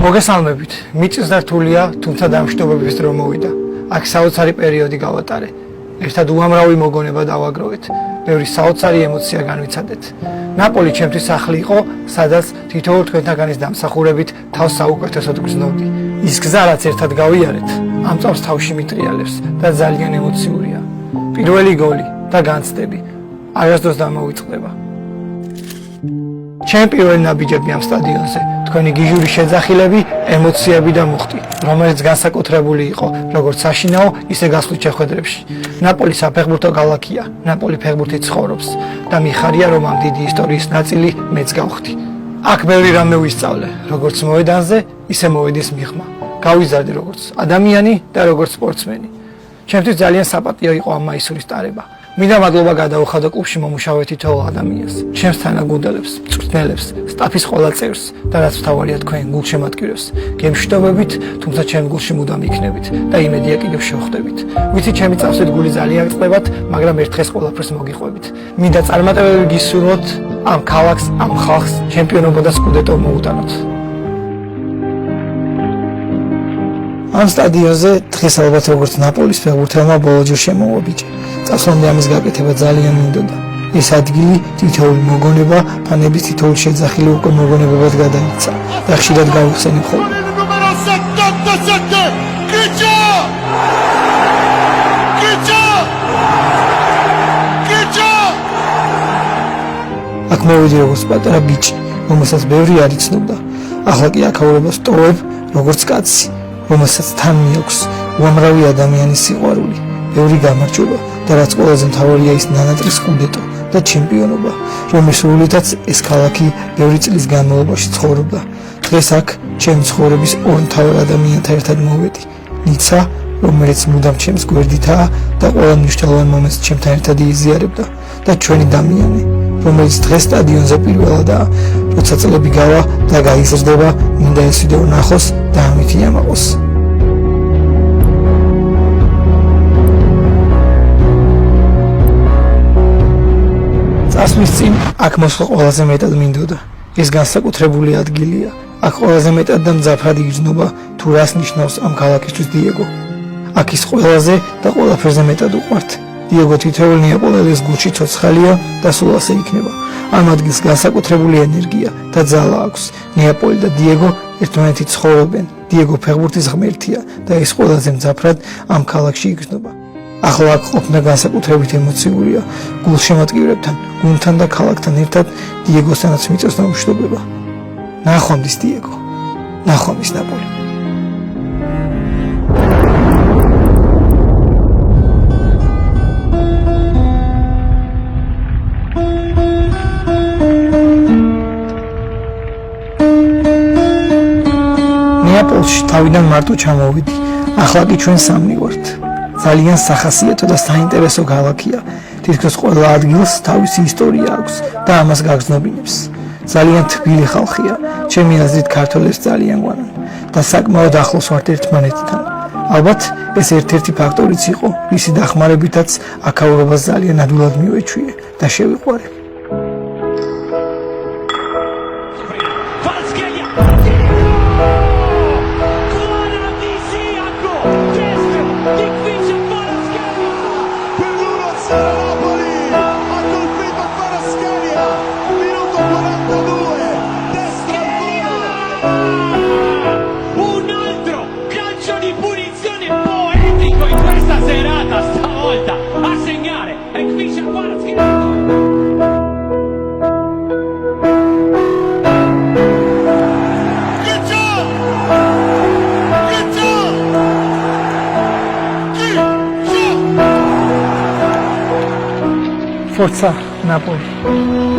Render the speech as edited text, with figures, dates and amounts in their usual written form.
მოგესალმებით. მიწის დართულია, თუმცა დამშვიდობების დრო მოვიდა. აქ საოცარი პერიოდი გავატარე. ერთად უამრავი მოგონება დავაგროვეთ. ბევრი საოცარი ემოცია განვიცადეთ. ნაპოლი ჩემთვის სახლი იყო, სადაც თითოეულ თქვენთაგანის დამსახურებით თავს საუკეთესოდ გრძნობდი. ის გზა, რაც ერთად გავიარეთ, ამ წამს თავში მიტრიალებს და ძალიან ემოციურია. პირველი გოლი და განცდები არასდროს დამოვიწყდება. ჩემი პირველი ნაბიჯები ამ სტადიონზე, თქვენი გიჟური შეძახილები, ემოციები და მუხტი, რომელიც განსაკუთრებული იყო, როგორც საშინაო, ისე გასვლით შეხვედრებში. ნაპოლი საფეხბურთო ქალაქია, ნაპოლი ფეხბურთი ცხოვრობს და მიხარია, რომ ამ დიდი ისტორიის ნაწილი მეც გავხდი. აქ ბევრი რამე ვისწავლე, როგორც მოედანზე, ისე მოედის მიღმა. გავიზარდე როგორც ადამიანი და როგორც სპორტსმენი. ჩემთვის ძალიან საპატიო იყო ამ მაისურის ტარება. მინდა მადლობა გადაუხადო კლუბში მომუშავე თითოეულ ადამიანს, ჩემს თანაგუნდელებს, მწვრთნელებს, სტაფის ყველა წევრს და რაც მთავარია თქვენ გულშემატკივრებს. გემშვიდობებით, თუმცა ჩემ გულში მუდამ იქნებით და იმედია კიდევ შევხვდებით. ვიცი ჩემი წავსეთ გული ძალიან წლებათ, მაგრამ ერთ დღეს ყველაფერს მოგიყვებით. მინდა წარმატებები გისურვოთ ამ ქალაქს, ამ ხალხს, ჩემპიონობა და სკუდეტო მოუტანოთ. ამ სტადიონზე დღეს ალბათ როგორც ნაპოლის ფეხბურთელმა ბოლოჯერ შემოვაბიჯე. წასვლამდე ამის გაკეთება ძალიან მინდოდა. ეს ადგილი თითოეული მოგონება, ფანების თითოეული შეძახილი უკვე მოგონებებად გადაიქცა და ხშირად გავიხსენებ ხოლმე. აქ მოვიდი როგორც პატარა ბიჭი, რომელსაც ბევრი არ იცნობდა. ახლა კი აქაურებას ტოვებ როგორც კაცი, რომელსაც თან მიაქვს უამრავი ადამიანის სიყვარული, ბევრი გამარჯვება და რაც ყველაზე მთავარია ის ნანატრის სკუდეტო და ჩემპიონობა, რომლის სრულითაც ეს ქალაქი ბევრი წლის განმავლობაში ცხოვრობდა. დღეს აქ ჩემი ცხოვრების ორ მთავარ ადამიანთან ერთად მოვედი. ნიცა, რომელიც მუდამ ჩემს გვერდითაა და ყველა მნიშვნელოვან მომენტს ჩემთან ერთად იზიარებდა და ჩვენი დამიანე, რომელიც დღეს სტადიონზე პირველადაა, როცა წლები გავა და გაიზრდება, მინდა ეს ვიდეო ნახოს და ამით იამაყოს. ასმის წინ აქ მოსვლა ყველაზე მეტად მინდოდა. ეს განსაკუთრებული ადგილია. აქ ყველაზე მეტად და მძაფრად იგრძნობა თუ რას ნიშნავს ამ ქალაქისთვის დიეგო. აქ ის ყველაზე და ყველაფერზე მეტად უყვართ. დიეგო თითოეულ ნეაპოლელის გულში ცოცხალია და სულ ასე იქნება. ამ ადგილს განსაკუთრებული ენერგია და ძალა აქვს. ნეაპოლი და დიეგო ერთმანეთით ცხოვრობენ. დიეგო ფეხბურთის ღმერთია და ის ყველაზე მძაფრად ამ ქალაქში იგრძნობა. ახლა აქ ყოფნა განსაკუთრებით ემოციურია გულშემატკივრებთან, გუნდთან და ქალაქთან ერთად დიეგოსთანაც მიწევს დამშვიდობება. ნახვამდის დიეგო, ნახვამდის ნაპოლი. ნეაპოლში თავიდან მარტო ჩამოვიდი, ახლა კი ჩვენ სამი ვართ. ძალიან სახასიათო და საინტერესო ქალაქია. თითქოს ყველა ადგილს თავისი ისტორია აქვს და ამას გაგრძნობინებს. ძალიან თბილი ხალხია. ჩემი აზრით ქართველებს ძალიან გვანან და საკმაოდ ახლოს ვართ ერთმანეთთან. ალბათ ეს ერთ-ერთი ფაქტორიც იყო, მისი დახმარებითაც აქაურობას ძალიან ადვილად მივეჩვიე და შევიყვარე. Forza Napoli.